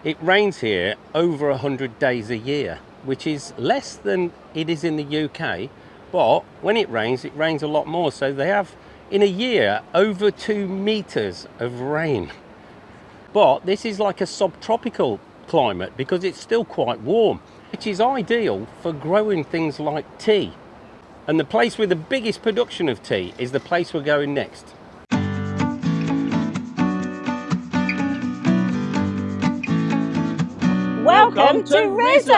It rains here over 100 days a year, which is less than it is in the UK, but when it rains a lot more. So they have, in a year, over 2 meters of rain. But this is like a subtropical climate because it's still quite warm, which is ideal for growing things like tea. And the place with the biggest production of tea is the place we're going next. Welcome to Rize!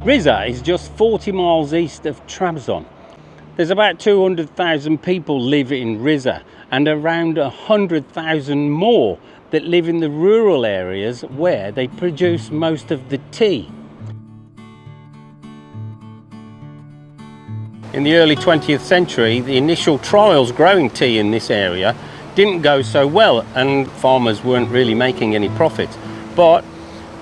Rize is just 40 miles east of Trabzon. There's about 200,000 people live in Rize and around 100,000 more that live in the rural areas where they produce most of the tea. In the early 20th century, the initial trials growing tea in this area didn't go so well and farmers weren't really making any profit. But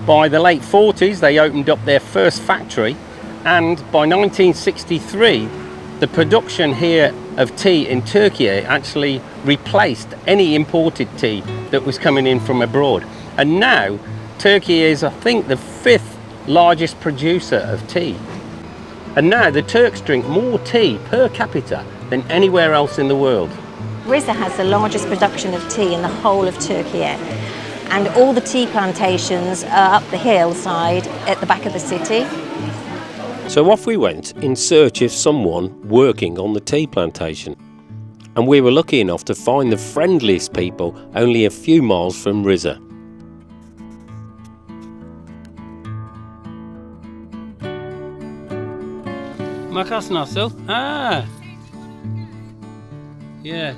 by the late 40s, they opened up their first factory, and by 1963, the production here of tea in Turkey actually replaced any imported tea that was coming in from abroad. And now, Turkey is, I think, the 5th largest producer of tea. And now the Turks drink more tea per capita than anywhere else in the world. Rize has the largest production of tea in the whole of Turkey. And all the tea plantations are up the hillside at the back of the city. So off we went in search of someone working on the tea plantation. And we were lucky enough to find the friendliest people only a few miles from Rize. Makas nasıl? Ah. Yeah.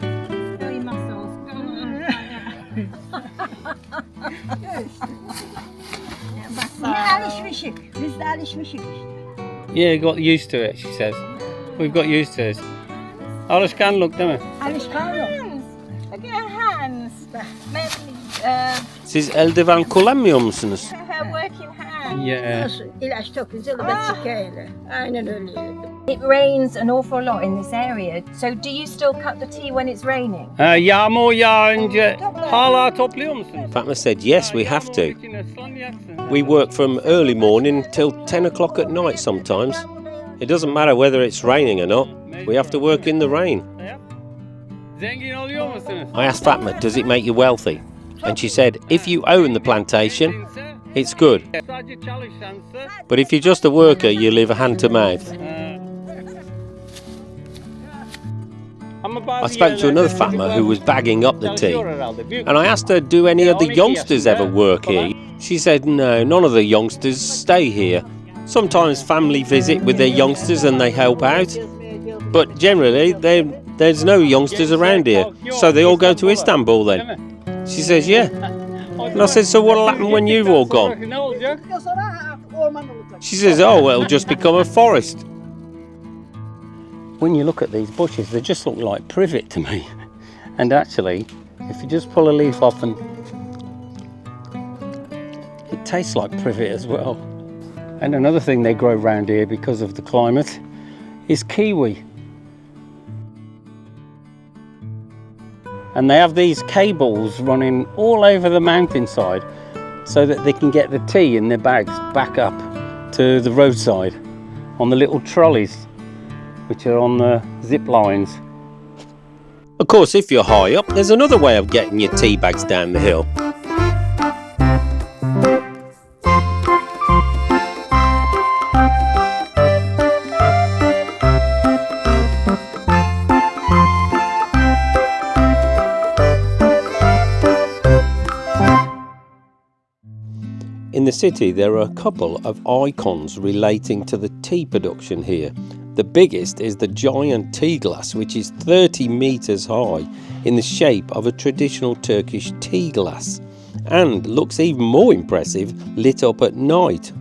Yeah, got used to it, she says. We've got used to it. Alışkanlık değil mi? Look at her hands. Siz eldiven kullanmıyor musunuz? Her working hands. Yeah. İlaç çok güzel besikeyle. Aynen öyle. It rains an awful lot in this area. So do you still cut the tea when it's raining? Yağmur yağınca hala topluyor musunuz? Fatma said yes, we have to. We work from early morning till 10 o'clock at night sometimes. It doesn't matter whether it's raining or not. We have to work in the rain. Zengin oluyor musunuz? I asked Fatma, does it make you wealthy? And she said, if you own the plantation, it's good. Sadece çalışansa. But if you're just a worker, you live hand to mouth. I spoke to another Fatma who was bagging up the tea, and I asked her, do any of the youngsters ever work here? She said, no, none of the youngsters stay here. Sometimes family visit with their youngsters and they help out, but generally there's no youngsters around here, so they all go to Istanbul then. She says, yeah. And I said, so what'll happen when you've all gone? She says, oh, well, it'll just become a forest. When you look at these bushes, they just look like privet to me. And actually, if you just pull a leaf off, and it tastes like privet as well. And another thing they grow around here because of the climate is kiwi. And they have these cables running all over the mountainside so that they can get the tea in their bags back up to the roadside on the little trolleys, which are on the zip lines. Of course, if you're high up, there's another way of getting your tea bags down the hill. In the city, there are a couple of icons relating to the tea production here. The biggest is the giant tea glass, which is 30 metres high, in the shape of a traditional Turkish tea glass, and looks even more impressive lit up at night.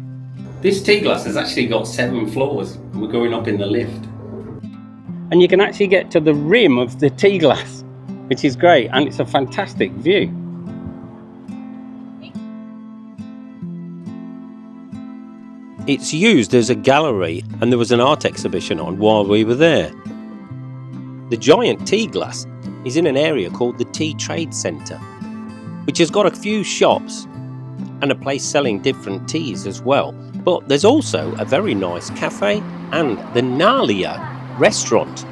This tea glass has actually got 7 floors. We're going up in the lift. And you can actually get to the rim of the tea glass, which is great, and it's a fantastic view. It's used as a gallery, and there was an art exhibition on while we were there. The giant tea glass is in an area called the Tea Trade Centre, which has got a few shops and a place selling different teas as well. But there's also a very nice cafe and the Nalia restaurant.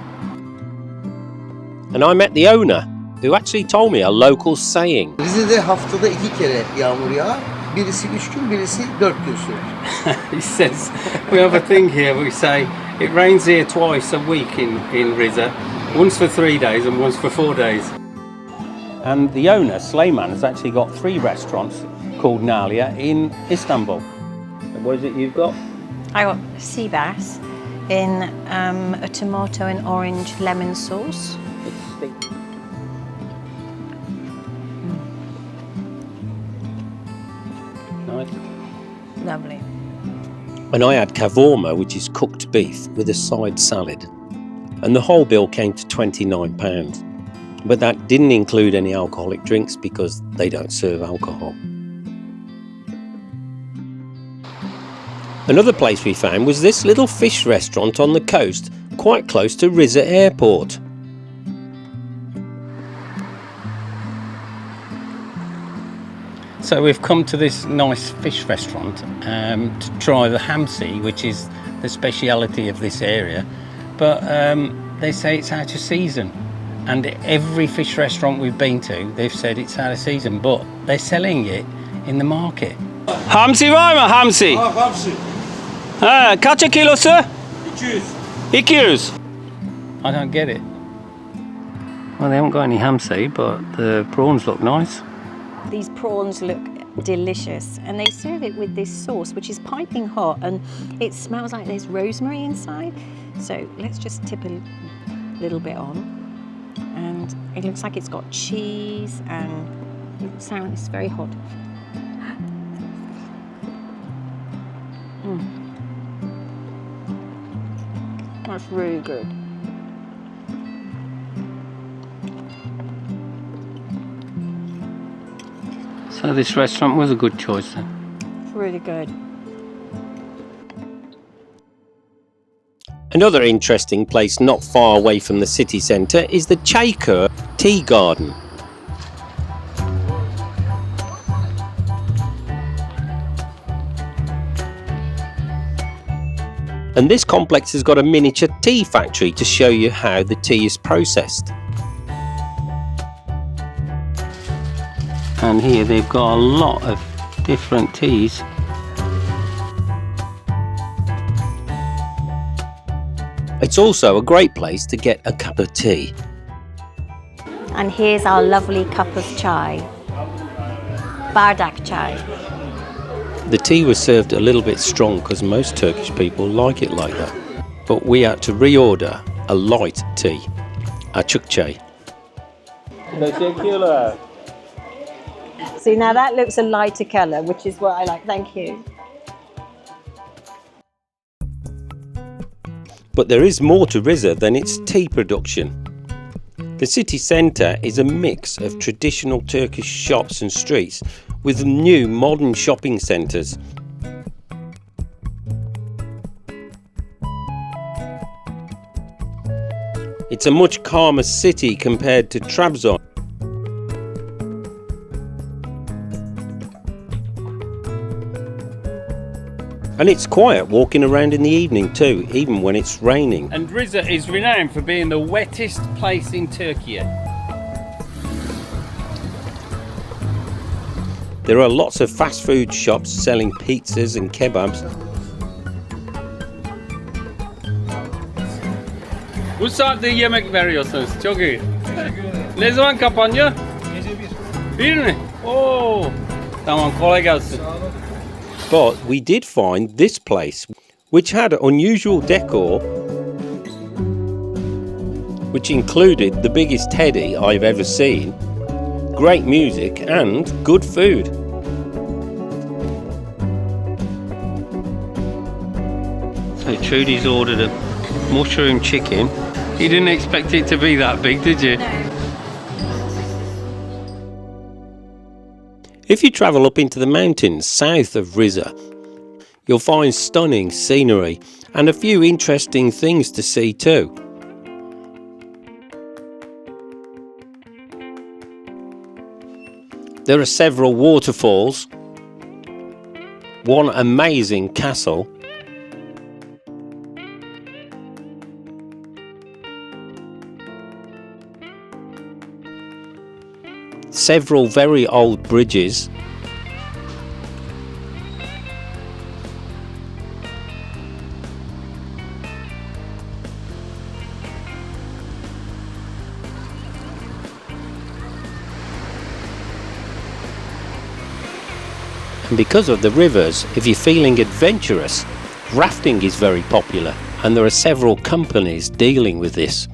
And I met the owner, who actually told me a local saying. Rize'de haftada 2 kere yağmur yağar. Birisi 3 gün, birisi 4 gün sürer. He says, we have a thing here, we say, it rains here twice a week in Rize, once for 3 days and once for 4 days. And the owner, Slayman, has actually got 3 restaurants called Nalia in Istanbul. What is it you've got? I got sea bass in a tomato and orange lemon sauce. Nice. Lovely. And I had kavurma, which is cooked beef, with a side salad. And the whole bill came to £29. But that didn't include any alcoholic drinks because they don't serve alcohol. Another place we found was this little fish restaurant on the coast, quite close to Rize Airport. So we've come to this nice fish restaurant to try the hamsi, which is the speciality of this area. But they say it's out of season. And every fish restaurant we've been to, they've said it's out of season, but they're selling it in the market. Hamsi var mı? Hamsi. Hamsi. Ha, kaça kilosu? 200. 200. I don't get it. Well, they haven't got any hamsi, but the prawns look nice. These prawns look delicious, and they serve it with this sauce, which is piping hot, and it smells like there's rosemary inside. So let's just tip a little bit on, and it looks like it's got cheese, and it's very hot. That's really good. So this restaurant was a good choice then. It's really good. Another interesting place not far away from the city centre is the Chaker Tea Garden. And this complex has got a miniature tea factory to show you how the tea is processed. And here they've got a lot of different teas. It's also a great place to get a cup of tea. And here's our lovely cup of chai. Bardak chai. The tea was served a little bit strong because most Turkish people like it like that. But we had to reorder a light tea, açık çay. Teşekkürler. See, now that looks a lighter colour, which is what I like. Thank you. But there is more to Rize than its tea production. The city centre is a mix of traditional Turkish shops and streets with new modern shopping centres. It's a much calmer city compared to Trabzon. And it's quiet walking around in the evening too, even when it's raining. And Rize is renowned for being the wettest place in Turkey. There are lots of fast food shops selling pizzas and kebabs. Bu saatte yemek veriyorsunuz. Çok iyi. Ne zaman kapanıyor? Gece 1. Bir mi? Oo. Tamam, kolay gelsin. But we did find this place, which had unusual decor, which included the biggest teddy I've ever seen, great music and good food. So Trudie's ordered a mushroom chicken. You didn't expect it to be that big, did you? If you travel up into the mountains south of Rize, you'll find stunning scenery and a few interesting things to see too. There are several waterfalls, one amazing castle, several very old bridges, and because of the rivers, if you're feeling adventurous, rafting is very popular and there are several companies dealing with this.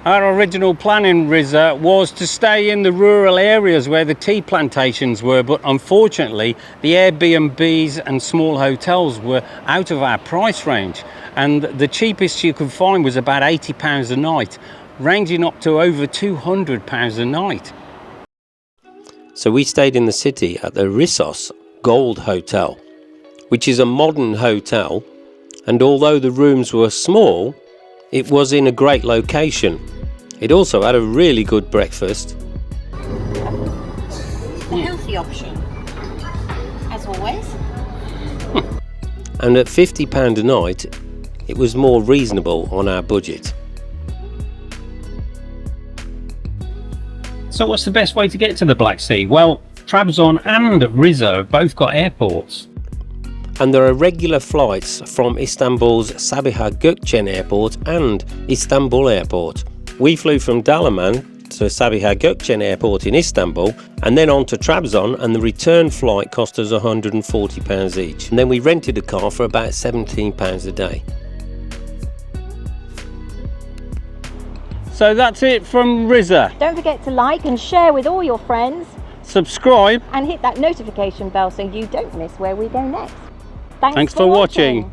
Our original plan in Rize was to stay in the rural areas where the tea plantations were, but unfortunately the Airbnbs and small hotels were out of our price range, and the cheapest you could find was about £80 a night, ranging up to over £200 a night. So we stayed in the city at the Rize Gold Hotel, which is a modern hotel, and although the rooms were small, it was in a great location. It also had a really good breakfast. The healthy option, as always. And at £50 a night, it was more reasonable on our budget. So what's the best way to get to the Black Sea? Well, Trabzon and Rize have both got airports. And there are regular flights from Istanbul's Sabiha Gökçen Airport and Istanbul Airport. We flew from Dalaman to Sabiha Gökçen Airport in Istanbul and then on to Trabzon, and the return flight cost us £140 each. And then we rented a car for about £17 a day. So that's it from Rize. Don't forget to like and share with all your friends Subscribe. and hit that notification bell so you don't miss where we go next. Thanks Thanks for watching.